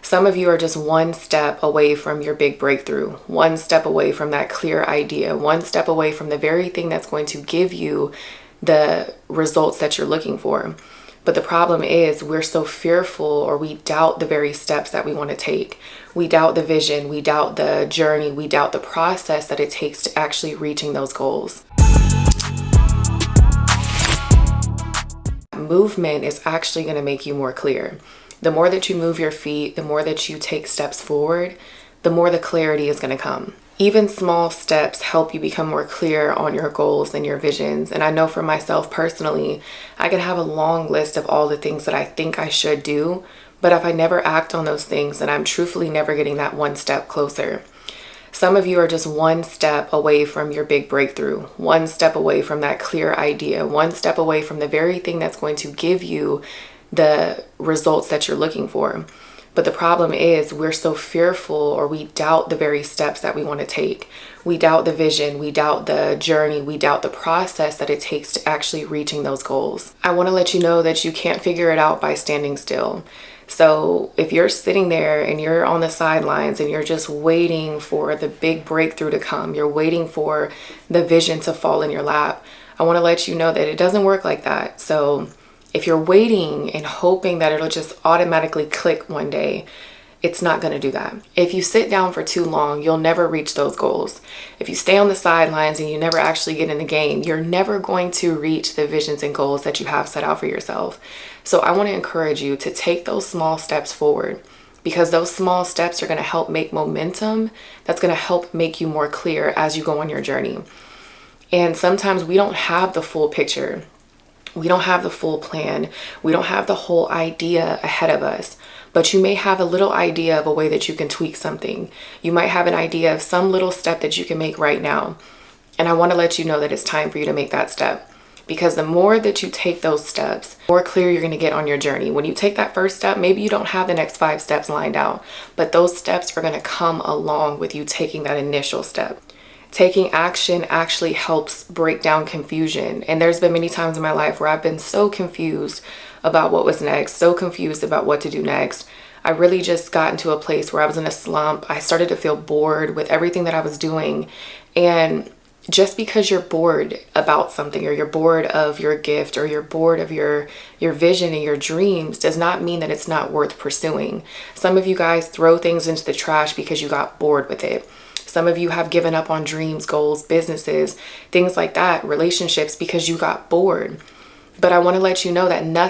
Some of you are just one step away from your big breakthrough, one step away from that clear idea, one step away from the very thing that's going to give you the results that you're looking for. But the problem is we're so fearful, or we doubt the very steps that we want to take. We doubt the vision, we doubt the journey, we doubt the process that it takes to actually reaching those goals. Movement is actually going to make you more clear. The more that you move your feet, the more that you take steps forward, the more the clarity is going to come. Even small steps help you become more clear on your goals and your visions. And I know for myself personally, I can have a long list of all the things that I think I should do, but if I never act on those things, then I'm truthfully never getting that one step closer. Some of you are just one step away from your big breakthrough, one step away from that clear idea, one step away from the very thing that's going to give you the results that you're looking for. But the problem is we're so fearful, or we doubt the very steps that we want to take. We doubt the vision, we doubt the journey, we doubt the process that it takes to actually reaching those goals. I want to let you know that you can't figure it out by standing still. So if you're sitting there and you're on the sidelines and you're just waiting for the big breakthrough to come, you're waiting for the vision to fall in your lap, I want to let you know that it doesn't work like that. So if you're waiting and hoping that it'll just automatically click one day, it's not going to do that. If you sit down for too long, you'll never reach those goals. If you stay on the sidelines and you never actually get in the game, you're never going to reach the visions and goals that you have set out for yourself. So I want to encourage you to take those small steps forward, because those small steps are going to help make momentum. That's going to help make you more clear as you go on your journey. And sometimes we don't have the full picture. We don't have the full plan. We don't have the whole idea ahead of us, but you may have a little idea of a way that you can tweak something. You might have an idea of some little step that you can make right now. And I want to let you know that it's time for you to make that step, because the more that you take those steps, the more clear you're going to get on your journey. When you take that first step, maybe you don't have the next 5 steps lined out, but those steps are going to come along with you taking that initial step. Taking action actually helps break down confusion. And there's been many times in my life where I've been so confused about what was next, so confused about what to do next. I really just got into a place where I was in a slump. I started to feel bored with everything that I was doing. And just because you're bored about something, or you're bored of your gift, or you're bored of your vision and your dreams, does not mean that it's not worth pursuing. Some of you guys throw things into the trash because you got bored with it. Some of you have given up on dreams, goals, businesses, things like that, relationships, because you got bored. But I want to let you know that no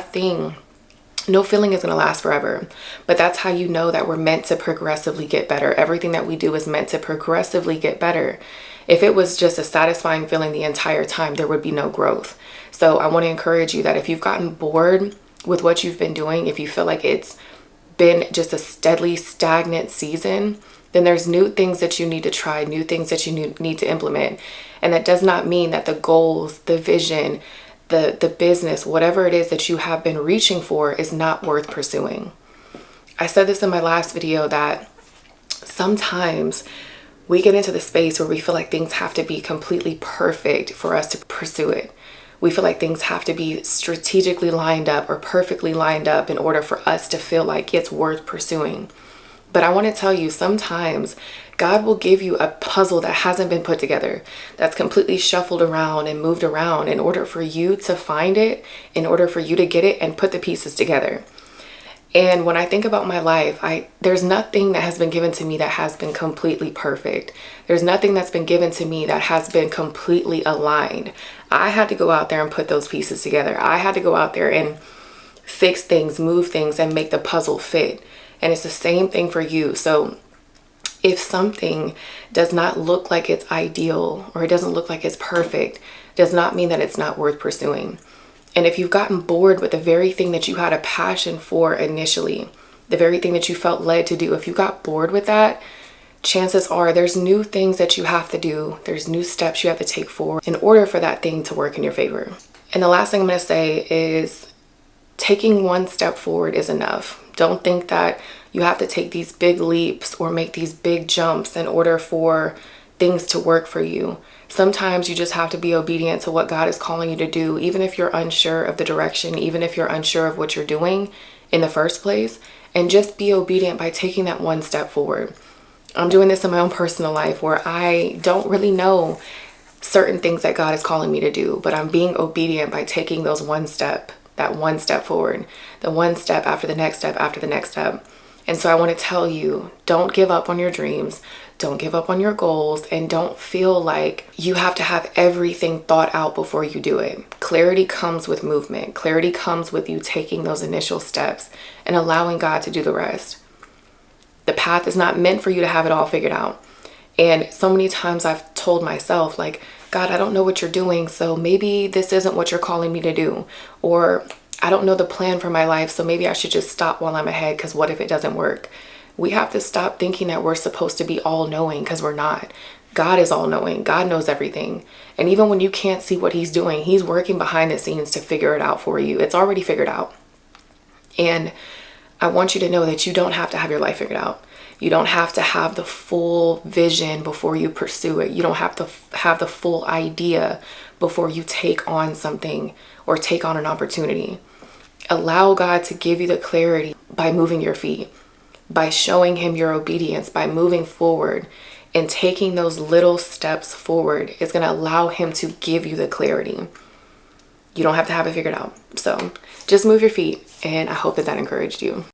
feeling is going to last forever. But that's how you know that we're meant to progressively get better. Everything that we do is meant to progressively get better. If it was just a satisfying feeling the entire time, there would be no growth. So I want to encourage you that if you've gotten bored with what you've been doing, if you feel like it's been just a steadily stagnant season, then there's new things that you need to try, new things that you need to implement. And that does not mean that the goals, the vision, the business, whatever it is that you have been reaching for is not worth pursuing. I said this in my last video that sometimes we get into the space where we feel like things have to be completely perfect for us to pursue it. We feel like things have to be strategically lined up or perfectly lined up in order for us to feel like it's worth pursuing. But I want to tell you, sometimes God will give you a puzzle that hasn't been put together, that's completely shuffled around and moved around in order for you to find it, in order for you to get it and put the pieces together. And when I think about my life, there's nothing that has been given to me that has been completely perfect. There's nothing that's been given to me that has been completely aligned. I had to go out there and put those pieces together. I had to go out there and fix things, move things, and make the puzzle fit. And it's the same thing for you. So if something does not look like it's ideal, or it doesn't look like it's perfect, does not mean that it's not worth pursuing. And if you've gotten bored with the very thing that you had a passion for initially, the very thing that you felt led to do, if you got bored with that, chances are there's new things that you have to do. There's new steps you have to take forward in order for that thing to work in your favor. And the last thing I'm going to say is taking one step forward is enough. Don't think that you have to take these big leaps or make these big jumps in order for things to work for you. Sometimes you just have to be obedient to what God is calling you to do, even if you're unsure of the direction, even if you're unsure of what you're doing in the first place, and just be obedient by taking that one step forward. I'm doing this in my own personal life where I don't really know certain things that God is calling me to do, but I'm being obedient by taking those that one step forward, the one step after the next step after the next step. And so I want to tell you, don't give up on your dreams, don't give up on your goals, and don't feel like you have to have everything thought out before you do it. Clarity comes with movement. Clarity comes with you taking those initial steps and allowing God to do the rest. The path is not meant for you to have it all figured out. And so many times I've told myself, like, God, I don't know what you're doing, so maybe this isn't what you're calling me to do. Or I don't know the plan for my life, so maybe I should just stop while I'm ahead, because what if it doesn't work? We have to stop thinking that we're supposed to be all-knowing, because we're not. God is all-knowing. God knows everything. And even when you can't see what he's doing, he's working behind the scenes to figure it out for you. It's already figured out. And I want you to know that you don't have to have your life figured out. You don't have to have the full vision before you pursue it. You don't have to have the full idea before you take on something or take on an opportunity. Allow God to give you the clarity by moving your feet, by showing him your obedience, by moving forward and taking those little steps forward is going to allow him to give you the clarity. You don't have to have it figured out. So just move your feet, and I hope that encouraged you.